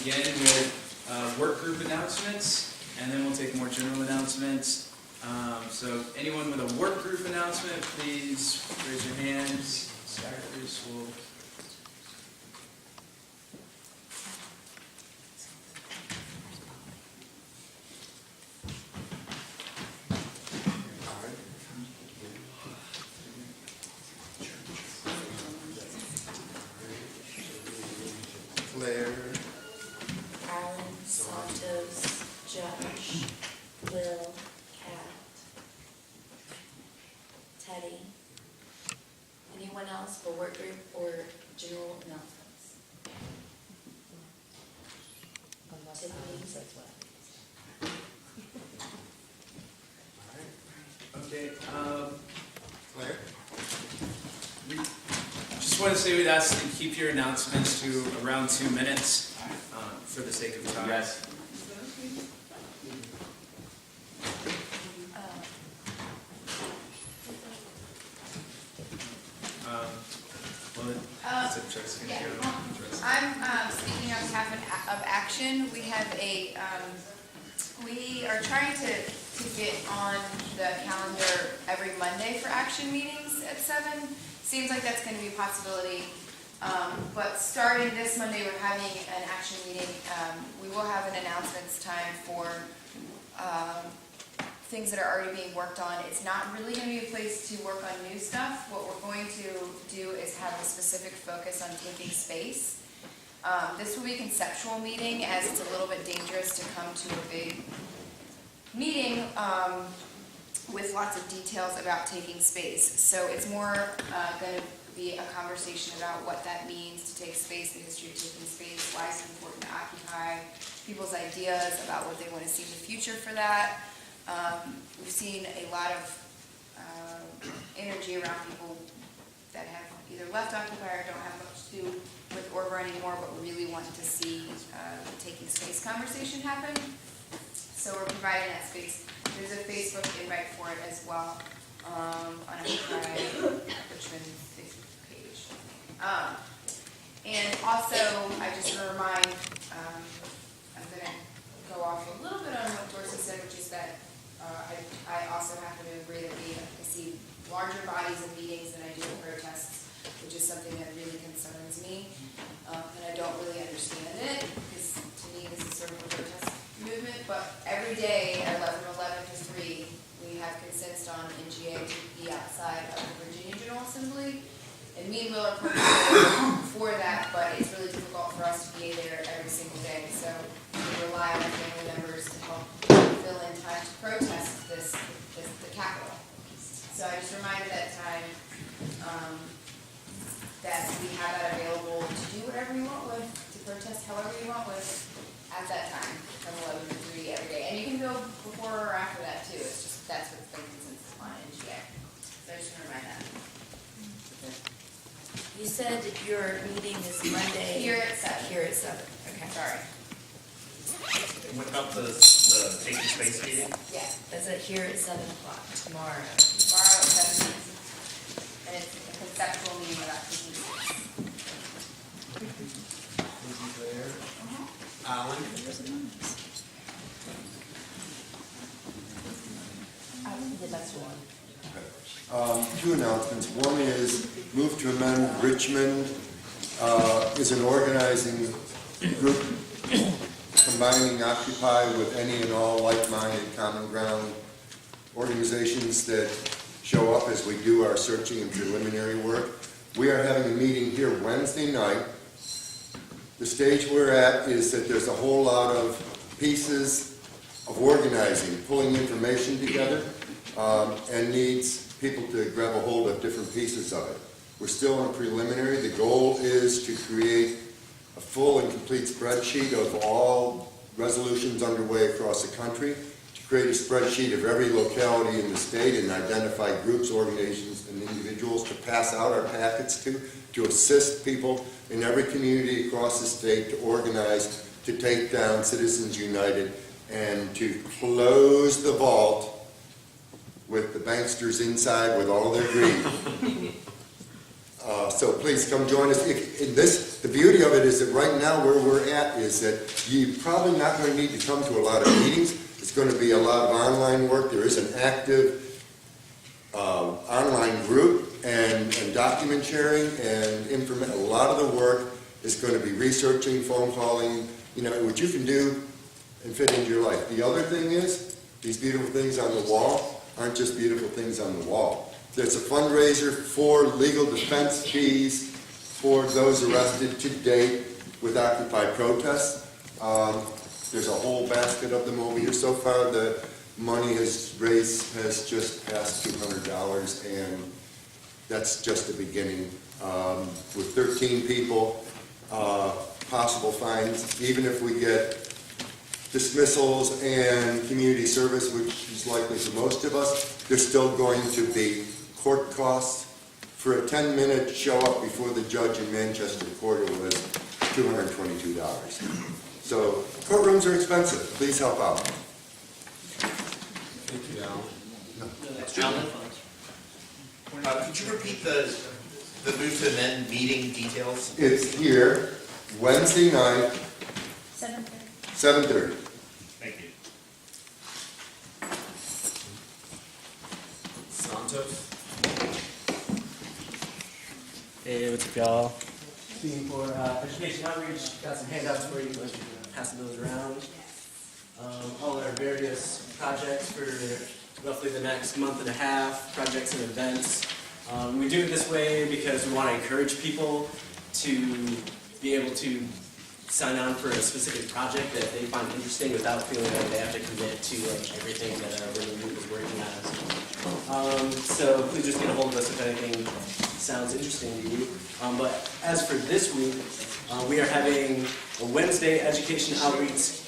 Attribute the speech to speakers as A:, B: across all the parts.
A: begin with work group announcements, and then we'll take more general announcements. So anyone with a work group announcement, please raise your hands. Stackers will...
B: Alan, Santos, Josh, Will, Kat, Teddy. Anyone else for work group or general announcements? Tiffany?
A: Okay,
C: Claire?
A: just want to say we'd ask you to keep your announcements to around 2 minutes for the sake of time.
D: Yes.
E: I'm speaking on behalf of Action. We have we are trying to get on the calendar every Monday for Action meetings at 7. Seems like that's going to be a possibility. But starting this Monday, we're having an Action meeting. We will have an announcements time for things that are already being worked on. It's not really going to be a place to work on new stuff. What we're going to do is have a specific focus on taking space. This will be a conceptual meeting, as it's a little bit dangerous to come to a big meeting with lots of details about taking space. So it's more going to be a conversation about what that means to take space, the history of taking space, why it's important to occupy, people's ideas about what they want to see in the future for that. We've seen a lot of energy around people that have either left Occupy or don't have much to do with Orber anymore, but really want to see the taking space conversation happen. So we're providing that space. There's a Facebook invite for it as well on Occupy Richmond Facebook page. And also, I just want to remind, I'm going to go off a little bit on what Dorsey said, which is that I also happen to agree that I see larger bodies in meetings than I do in protests, which is something that really concerns me. And I don't really understand it, because to me this is sort of a protest movement. But every day at 11:11 to 3, we have consensus on NGA to be outside of the Virginia General Assembly. And me and Will are perfectly for that, but it's really difficult for us to be there every single day. So we rely on our family members to help fill in time to protest the Capitol. So I just reminded that time that we have that available to do whatever you want with, to protest however you want with at that time, from 11 to 3 every day. And you can go before or after that too. It's just that's what's been consensus on NGA. So I just want to remind that.
B: You said your meeting is Monday.
E: Here at 7.
B: Here at 7. Okay.
E: Sorry.
D: What about the taking space meeting?
E: Yeah.
B: Is it here at 7 o'clock tomorrow?
E: Tomorrow at 7. And it's a conceptual meeting about taking space.
C: Alan?
B: The best one.
F: 2 announcements. One is Move to Amend Richmond is an organizing group combining Occupy with any and all like-minded common ground organizations that show up as we do our searching and preliminary work. We are having a meeting here Wednesday night. The stage we're at is that there's a whole lot of pieces of organizing, pulling information together, and needs people to grab a hold of different pieces of it. We're still in a preliminary. The goal is to create a full and complete spreadsheet of all resolutions underway across the country, to create a spreadsheet of every locality in the state and identify groups, organizations, and individuals to pass out our packets to assist people in every community across the state to organize, to take down Citizens United, and to close the vault with the banksters inside with all their greed. So please come join us. The beauty of it is that right now where we're at is that you're probably not going to need to come to a lot of meetings. It's going to be a lot of online work. There is an active online group and document sharing and a lot of the work is going to be researching, phone calling, what you can do and fit into your life. The other thing is, these beautiful things on the wall aren't just beautiful things on the wall. There's a fundraiser for legal defense fees for those arrested to date with Occupy protests. There's a whole basket of them over here. So far, the money raised has just passed $200, and that's just the beginning. With 13 people, possible fines, even if we get dismissals and community service, which is likely for most of us, there's still going to be court costs. For a 10-minute show up before the judge in Manchester Court, it was $222. So courtrooms are expensive. Please help out.
C: Thank you, Al.
D: Could you repeat the move to amend meeting details?
F: It's here, Wednesday night, 7:30.
D: Thank you.
C: Santos?
G: Hey, what's up, y'all? Team for Education Outreach, got some handouts for you, passing those around. All our various projects for roughly the next month and a half, projects and events. We do it this way because we want to encourage people to be able to sign on for a specific project that they find interesting without feeling like they have to commit to everything that our women group is working on. So please just get a hold of us if anything sounds interesting to you. But as for this week, we are having a Wednesday Education Outreach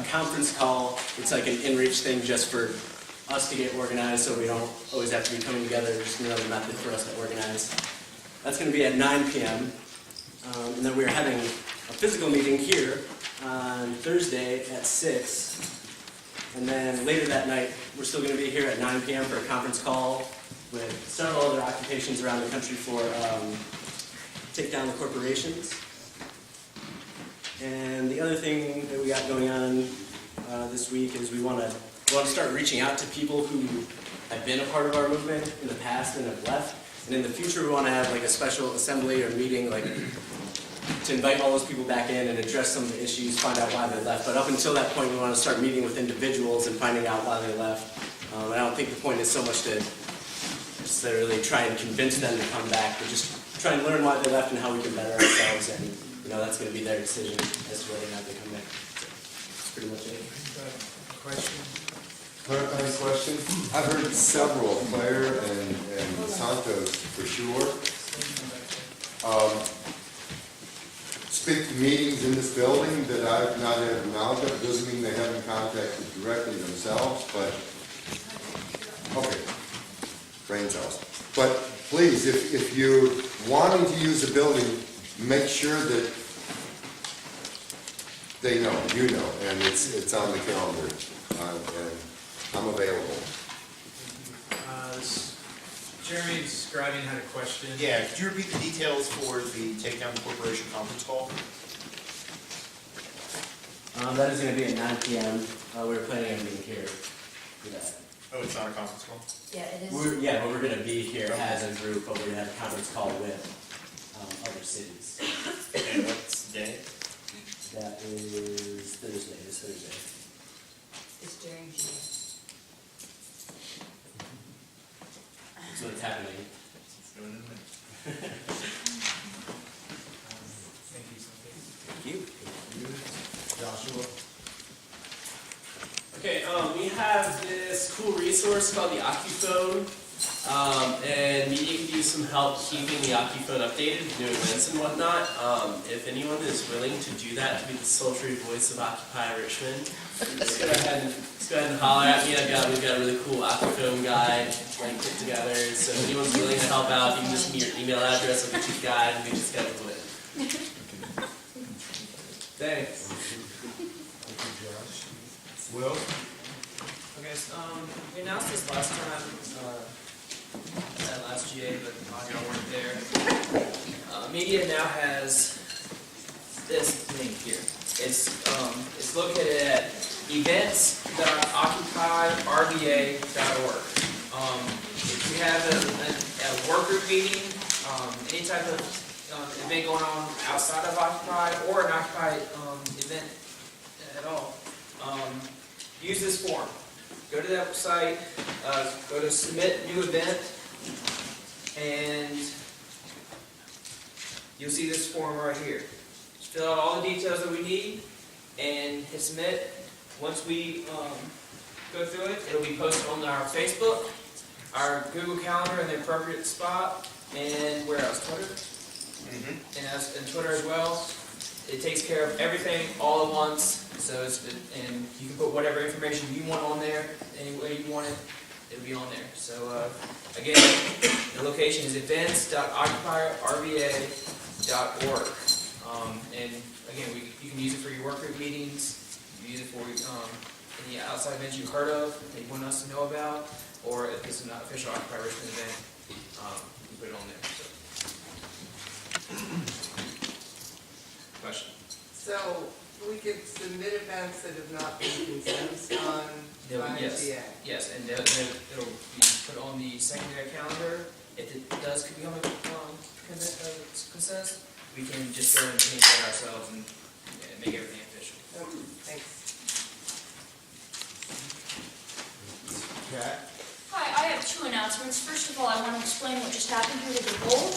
G: conference call. It's like an in-reach thing just for us to get organized, so we don't always have to be coming together. Just another method for us to organize. That's going to be at 9 p.m. And then we're having a physical meeting here on Thursday at 6. And then later that night, we're still going to be here at 9 p.m. for a conference call with several other occupations around the country for take down the corporations. And the other thing that we got going on this week is we want to start reaching out to people who have been a part of our movement in the past and have left. And in the future, we want to have like a special assembly or meeting, like to invite all those people back in and address some of the issues, find out why they left. But up until that point, we want to start meeting with individuals and finding out why they left. And I don't think the point is so much to necessarily try and convince them to come back, but just try and learn why they left and how we can better ourselves. And that's going to be their decision as to whether or not they come back. That's pretty much it.
C: Question?
F: Clarifying question? I've heard several, Claire and Santos for sure, speak to meetings in this building that I've not had knowledge of. It doesn't mean they haven't contacted directly themselves, but, okay, brain cells. But please, if you're wanting to use the building, make sure that they know, you know, and it's on the calendar, and I'm available.
C: Jeremy Scribing had a question.
D: Yeah, could you repeat the details for the Takedown the Corporation conference call?
G: That is going to be at 9 p.m. We're planning on being here for that.
D: Oh, it's not a conference call?
B: Yeah, it is.
G: But we're going to be here as a group, but we're going to have a conference call with other cities.
D: And what's the day?
G: That is Thursday, this Thursday.
B: It's during June.
G: So it's happening.
D: It's going in there.
C: Thank you, Sophie.
G: Thank you.
C: Joshua?
H: Okay, we have this cool resource called the Occuphone, and media can use some help keeping the Occuphone updated, new events and whatnot. If anyone is willing to do that, to be the sultry voice of Occupy Richmond, just go ahead and holler at me. We've got a really cool Occuphone guide put together. So if anyone's willing to help out, you can just give me your email address, I'll get you the guide, and we just schedule it. Thanks.
C: Will?
H: Okay, so we announced this last time, at last last GA, but y'all weren't there. Media now has this thing here. It's located at events.occupyrba.org. If you have a work group meeting, any type of event going on outside of Occupy or an Occupy event at all, use this form. Go to that website, go to submit new event, and you'll see this form right here. Just fill out all the details that we need and hit submit. Once we go through it, it'll be posted on our Facebook, our Google Calendar in the appropriate spot, and where else? Twitter? And Twitter as well. It takes care of everything all at once. So and you can put whatever information you want on there, any way you want it, it'll be on there. So again, the location is events.occupyrba.org. And again, you can use it for your work group meetings. You use it for any outside events you've heard of that you want us to know about, or if this is not official Occupy Richmond event, you put it on there. So. Question.
I: So we could submit events that have not been consented on by
H: Yes,
I: GA.
H: yes, and it'll be put on the secondary calendar. If it does become a consensus, we can just go and change that ourselves and make everything official.
I: Okay, thanks.
C: Kat?
J: Hi, I have two announcements. First of all, I want to explain what just happened here with the bowl.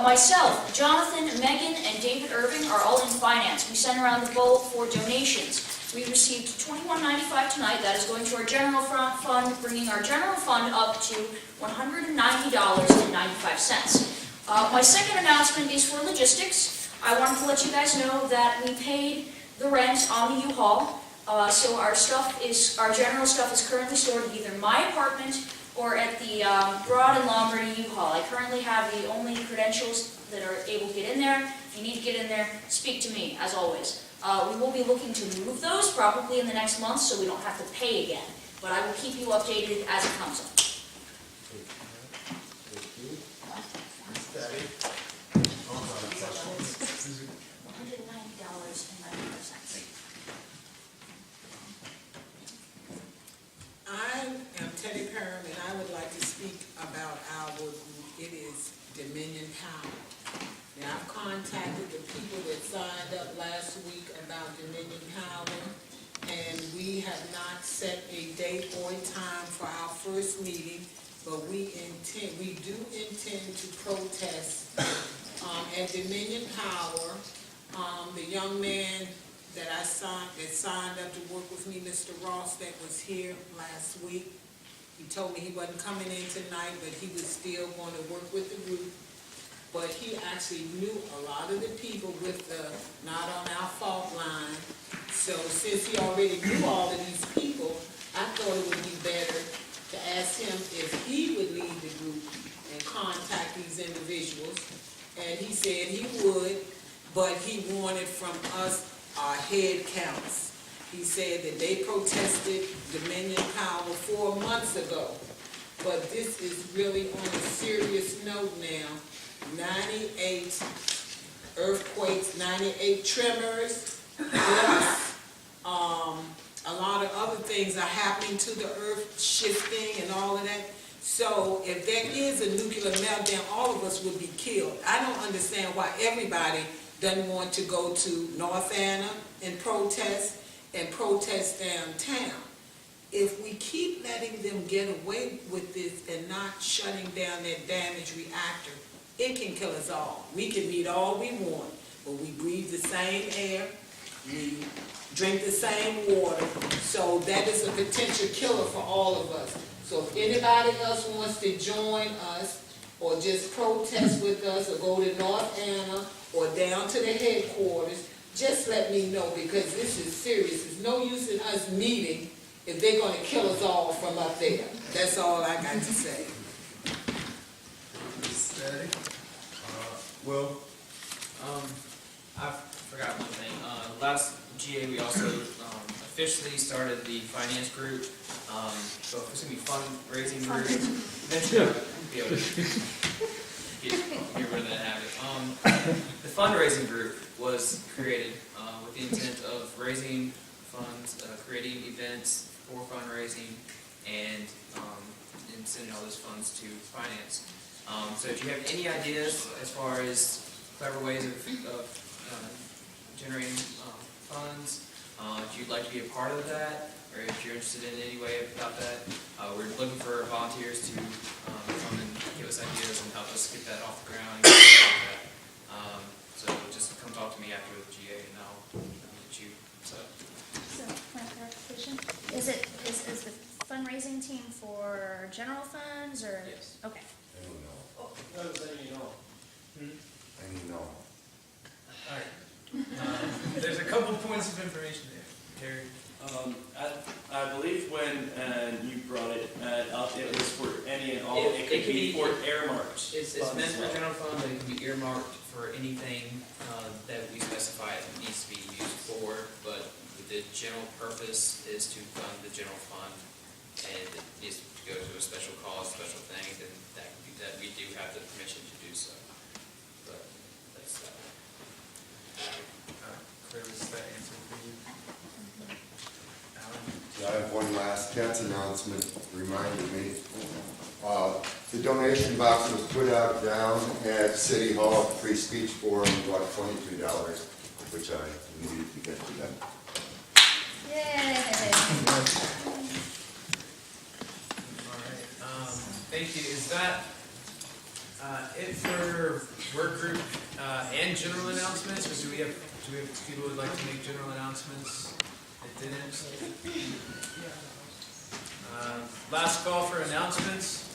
J: Myself, Jonathan, Megan, and David Irving are all in finance. We sent around the bowl for donations. We received $21.95 tonight. That is going to our general fund, bringing our general fund up to $190.95. My second announcement is for logistics. I wanted to let you guys know that we paid the rent on the U-Haul. So our general stuff is currently stored in either my apartment or at the Broad and Lombardy U-Haul. I currently have the only credentials that are able to get in there. If you need to get in there, speak to me, as always. We will be looking to move those probably in the next month so we don't have to pay again. But I will keep you updated as it comes up. $190.95.
K: I am Teddy Perham, and I would like to speak about our group. It is Dominion Power. Now, I've contacted the people that signed up last week about Dominion Power, and we have not set a date or a time for our first meeting, but we do intend to protest at Dominion Power. The young man that signed up to work with me, Mr. Ross, that was here last week. He told me he wasn't coming in tonight, but he was still going to work with the group. But he actually knew a lot of the people with the not on our fault line. So since he already knew all of these people, I thought it would be better to ask him if he would lead the group and contact these individuals. And he said he would, but he wanted from us our head counts. He said that they protested Dominion Power 4 months ago. But this is really on a serious note now. 98 earthquakes, 98 tremors, plus a lot of other things are happening to the earth, shifting and all of that. So if there is a nuclear meltdown, all of us would be killed. I don't understand why everybody doesn't want to go to North Anna and protest downtown. If we keep letting them get away with this and not shutting down that damaged reactor, it can kill us all. We can eat all we want, but we breathe the same air, we drink the same water, so that is a potential killer for all of us. So if anybody else wants to join us, or just protest with us, or go to North Anna, or down to the headquarters, just let me know, because this is serious. There's no use in us meeting if they're going to kill us all from up there. That's all I got to say.
C: Steady. Will?
H: I forgot one thing. Last GA, we also officially started the finance group. So it's going to be fundraising group. Eventually, I'll be able to
A: everywhere that I have it. The fundraising group was created with the intent of raising funds, creating events for fundraising, and sending all those funds to finance. So if you have any ideas as far as clever ways of generating funds, if you'd like to be a part of that, or if you're interested in any way about that, we're looking for volunteers to come and give us ideas and help us get that off the ground. And get that. So just come talk to me after with GA and I'll get you set up.
L: So, point of clarification, is the fundraising team for general funds or?
A: Yes.
L: Okay.
F: I don't know.
G: What does that mean, all?
F: I need to know.
A: All right. There's a couple points of information there. Terry.
H: I believe when you brought it up, it was for any and all.
A: It
H: It could
A: could
H: be
A: be-
H: for earmarked.
A: It's meant for general fund, but it can be earmarked for anything that we specify it needs to be used for, but the general purpose is to fund the general fund, and if it needs to go to a special cause, special thing, then that we do have the permission to do so. But that's that. Clear, was that answer for you? Alan?
F: I have one last cat's announcement, reminded me. The donation box was put out down at City Hall, Free Speech Forum, about $22, which I needed to get to them.
L: Yay!
A: All right, thank you. Is that it for work group and general announcements, or do we have people who would like to make general announcements that didn't? Last call for announcements.